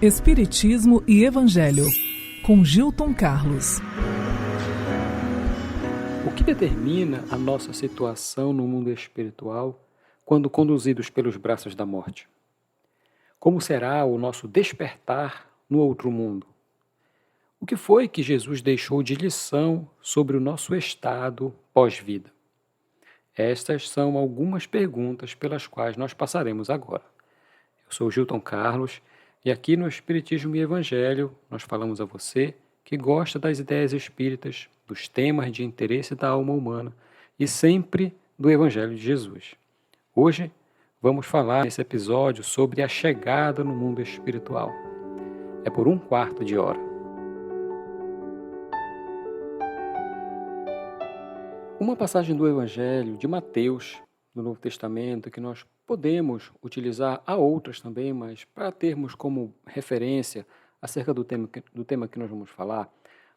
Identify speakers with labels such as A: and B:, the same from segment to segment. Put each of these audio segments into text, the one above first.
A: Espiritismo e Evangelho, com Gilton Carlos.
B: O que determina a nossa situação no mundo espiritual quando conduzidos pelos braços da morte? Como será o nosso despertar no outro mundo? O que foi que Jesus deixou de lição sobre o nosso estado pós-vida? Estas são algumas perguntas pelas quais nós passaremos agora. Eu sou Gilton Carlos e aqui no Espiritismo e Evangelho nós falamos a você que gosta das ideias espíritas, dos temas de interesse da alma humana e sempre do Evangelho de Jesus. Hoje vamos falar nesse episódio sobre a chegada no mundo espiritual. É por 1/4 de hora. Uma passagem do Evangelho de Mateus, do Novo Testamento, que nós podemos utilizar, há outras também, mas para termos como referência acerca do tema que nós vamos falar,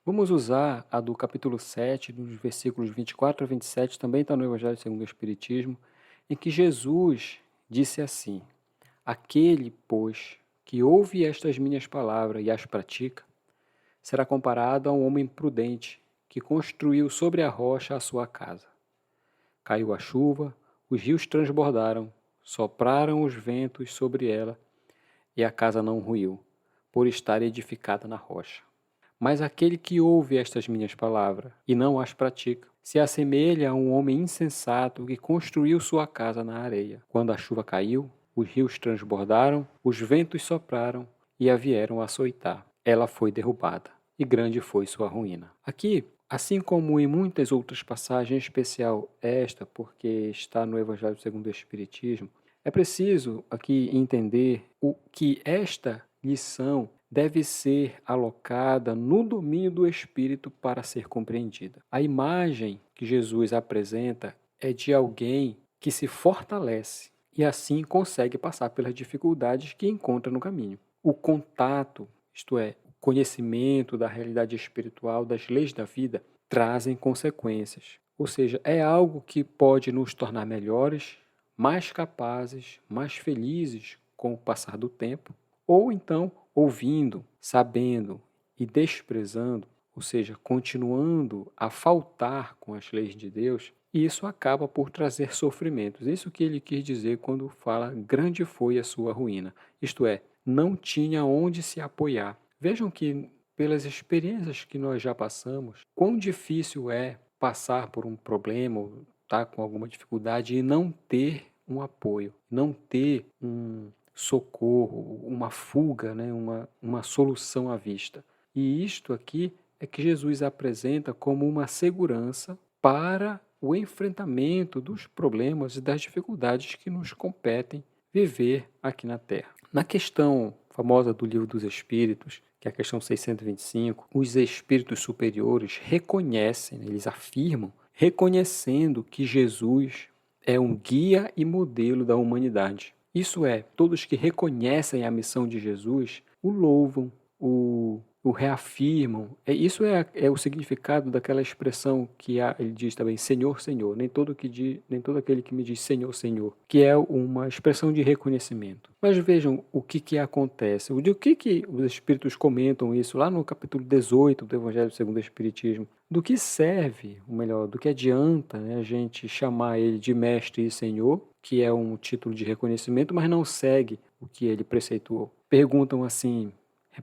B: vamos usar a do capítulo 7, dos versículos 24 a 27, também está no Evangelho segundo o Espiritismo, em que Jesus disse assim: aquele, pois, que ouve estas minhas palavras e as pratica, será comparado a um homem prudente que construiu sobre a rocha a sua casa. Caiu a chuva, os rios transbordaram, sopraram os ventos sobre ela, e a casa não ruiu, por estar edificada na rocha. Mas aquele que ouve estas minhas palavras e não as pratica, se assemelha a um homem insensato que construiu sua casa na areia. Quando a chuva caiu, os rios transbordaram, os ventos sopraram e a vieram açoitar. Ela foi derrubada, e grande foi sua ruína. Aqui, assim como em muitas outras passagens, em especial esta, porque está no Evangelho segundo o Espiritismo, é preciso aqui entender o que esta lição deve ser alocada no domínio do espírito para ser compreendida. A imagem que Jesus apresenta é de alguém que se fortalece e assim consegue passar pelas dificuldades que encontra no caminho. O contato, isto é, o conhecimento da realidade espiritual, das leis da vida, trazem consequências. Ou seja, é algo que pode nos tornar melhores, mais capazes, mais felizes com o passar do tempo, ou então ouvindo, sabendo e desprezando, ou seja, continuando a faltar com as leis de Deus, e isso acaba por trazer sofrimentos. Isso que ele quis dizer quando fala grande foi a sua ruína. Isto é, não tinha onde se apoiar. Vejam que, pelas experiências que nós já passamos, quão difícil é passar por um problema, ou estar com alguma dificuldade e não ter um apoio, não ter um socorro, uma fuga, né? uma solução à vista. E isto aqui é que Jesus apresenta como uma segurança para o enfrentamento dos problemas e das dificuldades que nos competem viver aqui na Terra. Na questão famosa do Livro dos Espíritos, que é a questão 625, os espíritos superiores reconhecem, eles afirmam, reconhecendo que Jesus é um guia e modelo da humanidade. Isso é, todos que reconhecem a missão de Jesus o louvam, o reafirmam. Isso é o significado daquela expressão que ele diz também, Senhor, Senhor. Nem todo aquele que me diz Senhor, Senhor, que é uma expressão de reconhecimento. Mas vejam o que acontece. O que os Espíritos comentam isso lá no capítulo 18 do Evangelho segundo o Espiritismo. Do que serve, ou melhor, do que adianta, né, a gente chamar ele de Mestre e Senhor, que é um título de reconhecimento, mas não segue o que ele preceituou. Perguntam assim,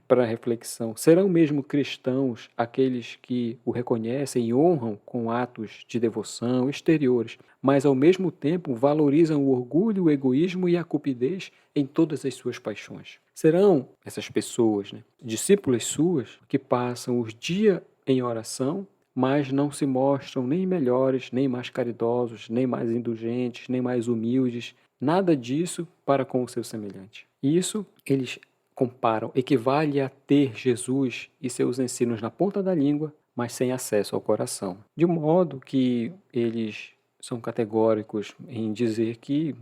B: para reflexão, serão mesmo cristãos aqueles que o reconhecem e honram com atos de devoção exteriores, mas ao mesmo tempo valorizam o orgulho, o egoísmo e a cupidez em todas as suas paixões? Serão essas pessoas, né, discípulas suas, que passam os dias em oração, mas não se mostram nem melhores, nem mais caridosos, nem mais indulgentes, nem mais humildes, nada disso para com o seu semelhante. Isso eles comparam, equivale a ter Jesus e seus ensinos na ponta da língua, mas sem acesso ao coração. De modo que eles são categóricos em dizer que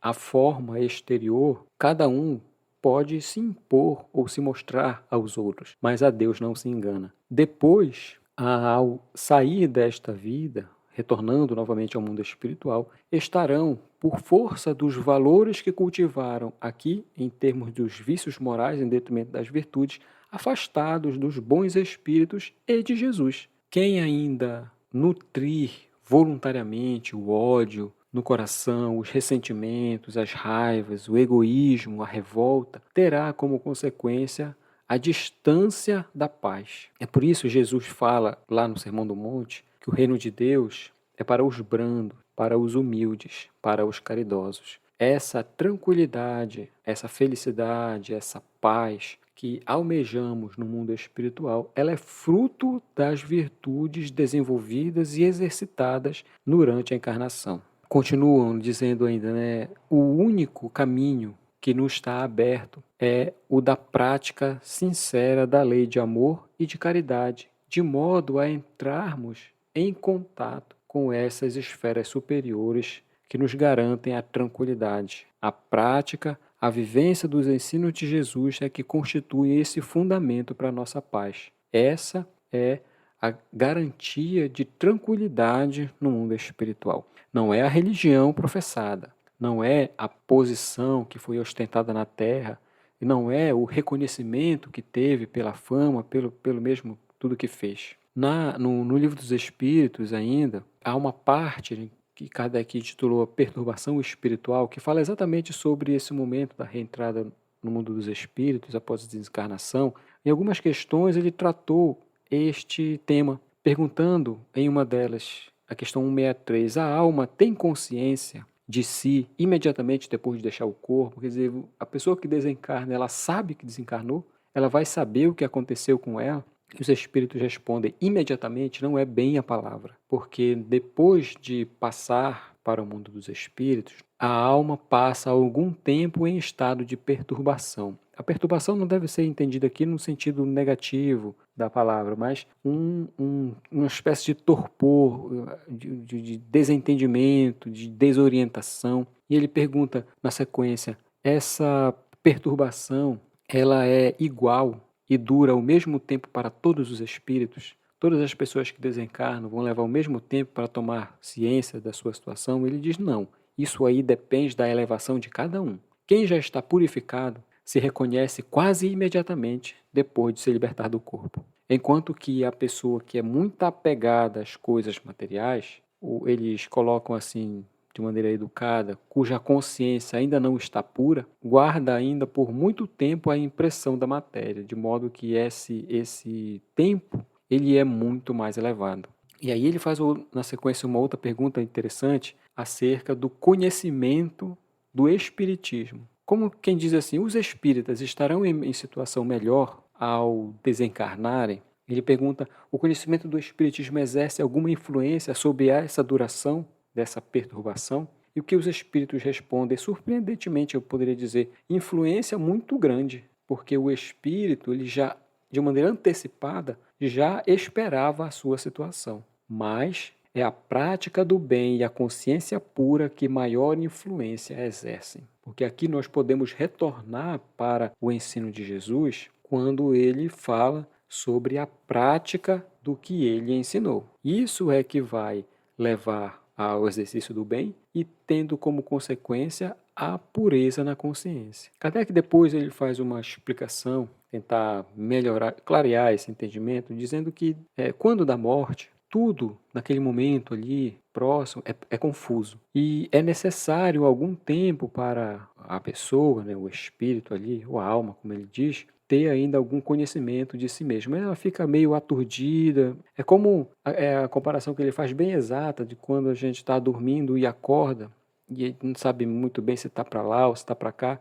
B: a forma exterior, cada um pode se impor ou se mostrar aos outros, mas a Deus não se engana. Depois, ao sair desta vida, retornando novamente ao mundo espiritual, estarão, por força dos valores que cultivaram aqui, em termos dos vícios morais, em detrimento das virtudes, afastados dos bons espíritos e de Jesus. Quem ainda nutrir voluntariamente o ódio no coração, os ressentimentos, as raivas, o egoísmo, a revolta, terá como consequência a distância da paz. É por isso que Jesus fala lá no Sermão do Monte que o reino de Deus é para os brandos, para os humildes, para os caridosos. Essa tranquilidade, essa felicidade, essa paz que almejamos no mundo espiritual, ela é fruto das virtudes desenvolvidas e exercitadas durante a encarnação. Continuam dizendo ainda, o único caminho que nos está aberto é o da prática sincera da lei de amor e de caridade, de modo a entrarmos em contato com essas esferas superiores que nos garantem a tranquilidade. A prática, a vivência dos ensinos de Jesus é que constitui esse fundamento para a nossa paz. Essa é a garantia de tranquilidade no mundo espiritual. Não é a religião professada, não é a posição que foi ostentada na terra, e não é o reconhecimento que teve pela fama, pelo mesmo tudo que fez. No Livro dos Espíritos ainda, há uma parte que Kardec titulou Perturbação Espiritual, que fala exatamente sobre esse momento da reentrada no mundo dos espíritos após a desencarnação. Em algumas questões ele tratou este tema, perguntando em uma delas, a questão 163, a alma tem consciência de si imediatamente depois de deixar o corpo? Quer dizer, a pessoa que desencarna, ela sabe que desencarnou? Ela vai saber o que aconteceu com ela? E os espíritos respondem imediatamente, não é bem a palavra, porque depois de passar para o mundo dos espíritos, a alma passa algum tempo em estado de perturbação. A perturbação não deve ser entendida aqui no sentido negativo da palavra, mas uma espécie de torpor, de desentendimento, de desorientação. E ele pergunta na sequência, essa perturbação, ela é igual e dura o mesmo tempo para todos os espíritos? Todas as pessoas que desencarnam vão levar o mesmo tempo para tomar ciência da sua situação? Ele diz não. Isso aí depende da elevação de cada um. Quem já está purificado se reconhece quase imediatamente depois de se libertar do corpo. Enquanto que a pessoa que é muito apegada às coisas materiais, eles colocam assim, de maneira educada, cuja consciência ainda não está pura, guarda ainda por muito tempo a impressão da matéria, de modo que esse tempo ele é muito mais elevado. E aí ele faz na sequência uma outra pergunta interessante acerca do conhecimento do espiritismo. Como quem diz assim, os espíritas estarão em situação melhor ao desencarnarem? Ele pergunta, o conhecimento do espiritismo exerce alguma influência sobre essa duração dessa perturbação? E o que os espíritos respondem, surpreendentemente eu poderia dizer, influência muito grande, porque o espírito, ele já, de maneira antecipada, já esperava a sua situação. Mas é a prática do bem e a consciência pura que maior influência exercem. Porque aqui nós podemos retornar para o ensino de Jesus quando ele fala sobre a prática do que ele ensinou. Isso é que vai levar ao exercício do bem e tendo como consequência a pureza na consciência. Kardec depois ele faz uma explicação, tentar melhorar, clarear esse entendimento, dizendo que quando da morte, tudo naquele momento ali, próximo, é confuso. E é necessário algum tempo para a pessoa, o espírito ali, ou a alma, como ele diz, ter ainda algum conhecimento de si mesma. Ela fica meio aturdida. É como a comparação que ele faz bem exata de quando a gente está dormindo e acorda e não sabe muito bem se está para lá ou se está para cá.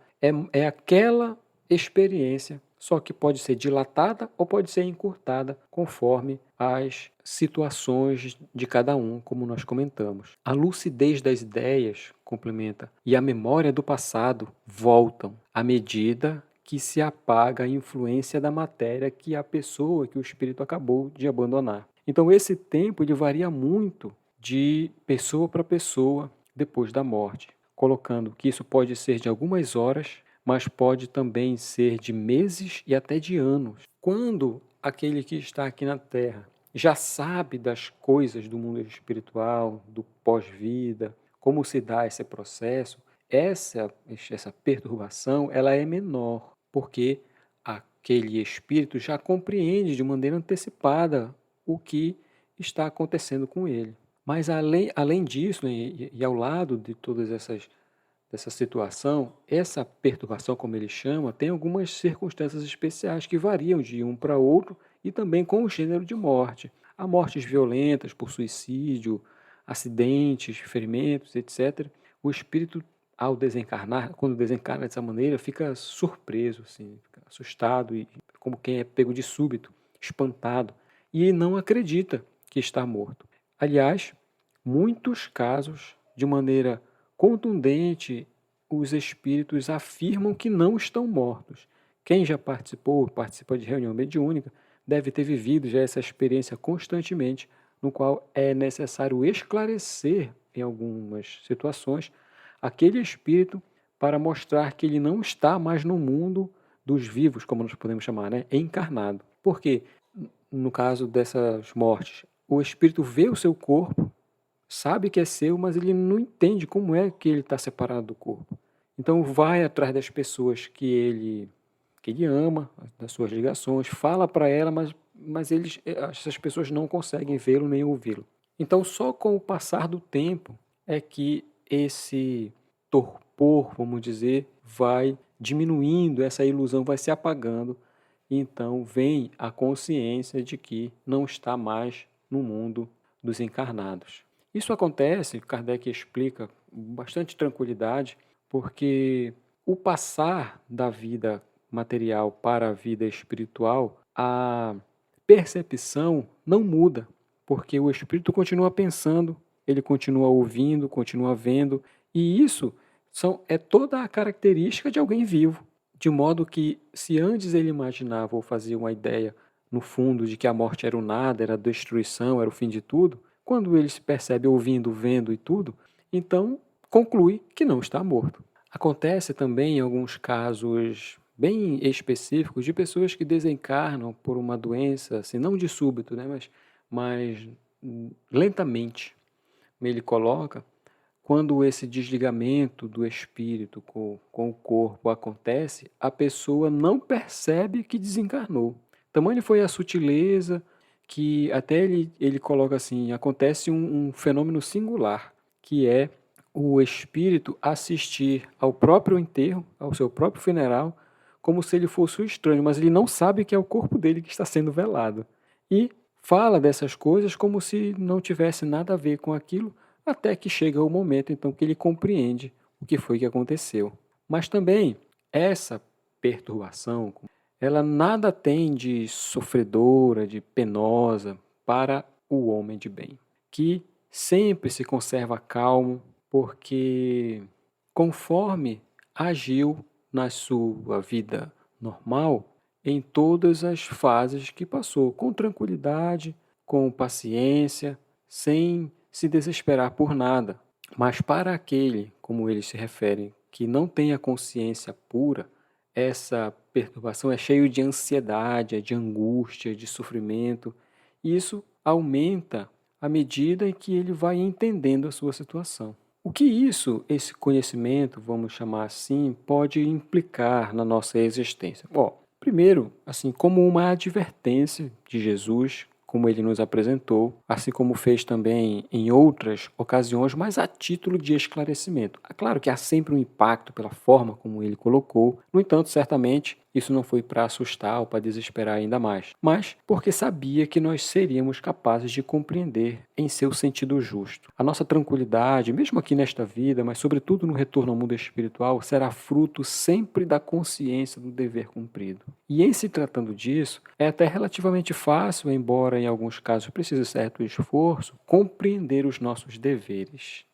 B: É aquela experiência, só que pode ser dilatada ou pode ser encurtada conforme as situações de cada um, como nós comentamos. A lucidez das ideias, complementa, e a memória do passado voltam à medida que se apaga a influência da matéria que a pessoa, que o espírito acabou de abandonar. Então esse tempo ele varia muito de pessoa para pessoa depois da morte, colocando que isso pode ser de algumas horas, mas pode também ser de meses e até de anos. Quando aquele que está aqui na Terra já sabe das coisas do mundo espiritual, do pós-vida, como se dá esse processo, essa perturbação ela é menor, porque aquele espírito já compreende de maneira antecipada o que está acontecendo com ele. Mas além disso, né, e ao lado de todas dessa situação, essa perturbação, como ele chama, tem algumas circunstâncias especiais que variam de um para outro e também com o gênero de morte. Há mortes violentas por suicídio, acidentes, ferimentos, etc. O espírito, ao desencarnar, quando desencarna dessa maneira, fica surpreso, assim, fica assustado, e como quem é pego de súbito, espantado, e não acredita que está morto. Aliás, muitos casos, de maneira contundente, os espíritos afirmam que não estão mortos. Quem já participa de reunião mediúnica, deve ter vivido já essa experiência constantemente, no qual é necessário esclarecer, em algumas situações, aquele espírito para mostrar que ele não está mais no mundo dos vivos, como nós podemos chamar, né? Encarnado. Porque, no caso dessas mortes, o espírito vê o seu corpo, sabe que é seu, mas ele não entende como é que ele está separado do corpo. Então vai atrás das pessoas que ele ama, das suas ligações, fala para ela, mas essas pessoas não conseguem vê-lo nem ouvi-lo. Então só com o passar do tempo é que esse torpor, vamos dizer, vai diminuindo, essa ilusão vai se apagando, e então vem a consciência de que não está mais no mundo dos encarnados. Isso acontece, Kardec explica com bastante tranquilidade, porque o passar da vida material para a vida espiritual, a percepção não muda, porque o espírito continua pensando, ele continua ouvindo, continua vendo, e isso é toda a característica de alguém vivo. De modo que, se antes ele imaginava ou fazia uma ideia, no fundo, de que a morte era o nada, era a destruição, era o fim de tudo, quando ele se percebe ouvindo, vendo e tudo, então conclui que não está morto. Acontece também em alguns casos bem específicos de pessoas que desencarnam por uma doença, assim, não de súbito, né, mas lentamente. Ele coloca, quando esse desligamento do espírito com o corpo acontece, a pessoa não percebe que desencarnou. Tamanho foi a sutileza que até ele coloca assim, acontece um fenômeno singular, que é o espírito assistir ao próprio enterro, ao seu próprio funeral, como se ele fosse um estranho, mas ele não sabe que é o corpo dele que está sendo velado. E fala dessas coisas como se não tivesse nada a ver com aquilo, até que chega o momento então que ele compreende o que foi que aconteceu. Mas também essa perturbação, ela nada tem de sofredora, de penosa para o homem de bem, que sempre se conserva calmo, porque conforme agiu na sua vida normal, em todas as fases que passou, com tranquilidade, com paciência, sem se desesperar por nada. Mas para aquele, como eles se referem, que não tem a consciência pura, essa perturbação é cheio de ansiedade, é de angústia, de sofrimento. E isso aumenta à medida em que ele vai entendendo a sua situação. O que esse conhecimento, vamos chamar assim, pode implicar na nossa existência? Bom, primeiro, assim, como uma advertência de Jesus, como ele nos apresentou, assim como fez também em outras ocasiões, mas a título de esclarecimento. É claro que há sempre um impacto pela forma como ele colocou, no entanto, certamente, isso não foi para assustar ou para desesperar ainda mais, mas porque sabia que nós seríamos capazes de compreender em seu sentido justo. A nossa tranquilidade, mesmo aqui nesta vida, mas sobretudo no retorno ao mundo espiritual, será fruto sempre da consciência do dever cumprido. E em se tratando disso, é até relativamente fácil, embora em alguns casos precise certo esforço, compreender os nossos deveres.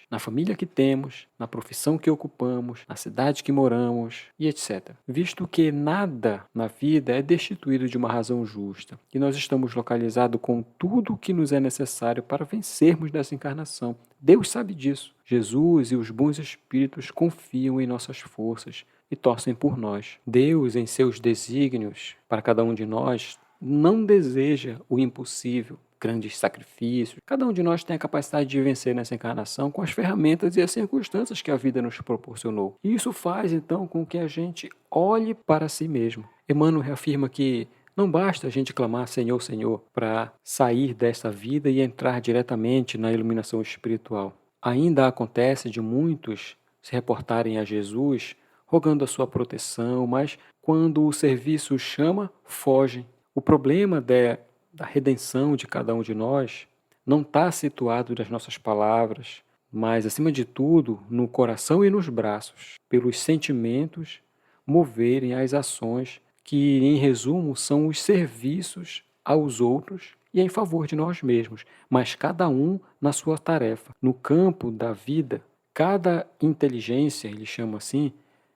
B: Na família que temos, na profissão que ocupamos, na cidade que moramos e etc. Visto que nada na vida é destituído de uma razão justa e nós estamos localizados com tudo o que nos é necessário para vencermos dessa encarnação. Deus sabe disso. Jesus e os bons espíritos confiam em nossas forças e torcem por nós. Deus, em seus desígnios para cada um de nós, não deseja o impossível, grandes sacrifícios. Cada um de nós tem a capacidade de vencer nessa encarnação com as ferramentas e as circunstâncias que a vida nos proporcionou. E isso faz, então, com que a gente olhe para si mesmo. Emmanuel reafirma que não basta a gente clamar Senhor, Senhor, para sair dessa vida e entrar diretamente na iluminação espiritual. Ainda acontece de muitos se reportarem a Jesus rogando a sua proteção, mas quando o serviço chama, fogem. O problema da redenção de cada um de nós não está situado nas nossas palavras, mas, acima de tudo, no coração e nos braços, pelos sentimentos moverem as ações que, em resumo, são os serviços aos outros e em favor de nós mesmos, mas cada um na sua tarefa. No campo da vida, cada inteligência, ele chama assim,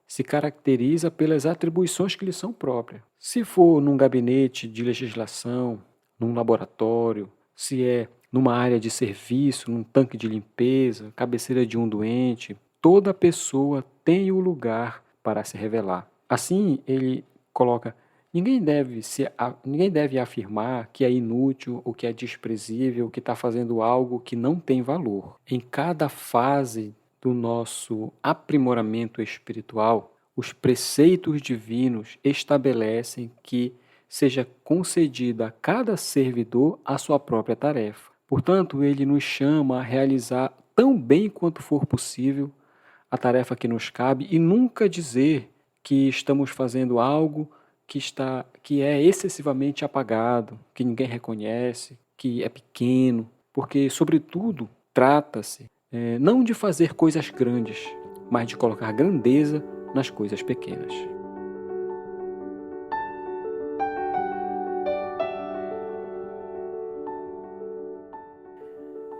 B: se caracteriza pelas atribuições que lhe são próprias. Se for num gabinete de legislação, num laboratório, se é numa área de serviço, num tanque de limpeza, cabeceira de um doente, toda pessoa tem o lugar para se revelar. Assim, ele coloca, ninguém deve afirmar que é inútil ou que é desprezível, que está fazendo algo que não tem valor. Em cada fase do nosso aprimoramento espiritual, os preceitos divinos estabelecem que seja concedida a cada servidor a sua própria tarefa. Portanto, ele nos chama a realizar tão bem quanto for possível a tarefa que nos cabe e nunca dizer que estamos fazendo algo que é excessivamente apagado, que ninguém reconhece, que é pequeno, porque, sobretudo, trata-se não de fazer coisas grandes, mas de colocar grandeza nas coisas pequenas.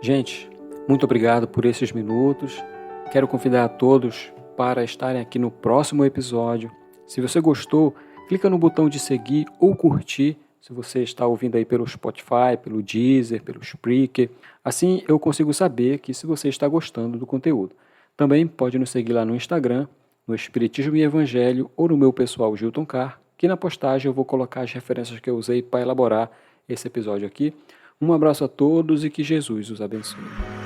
B: Gente, muito obrigado por esses minutos. Quero convidar a todos para estarem aqui no próximo episódio. Se você gostou, clica no botão de seguir ou curtir, se você está ouvindo aí pelo Spotify, pelo Deezer, pelo Spreaker. Assim eu consigo saber que se você está gostando do conteúdo. Também pode nos seguir lá no Instagram, no Espiritismo e Evangelho ou no meu pessoal Gilton Carr, que na postagem eu vou colocar as referências que eu usei para elaborar esse episódio aqui. Um abraço a todos e que Jesus os abençoe.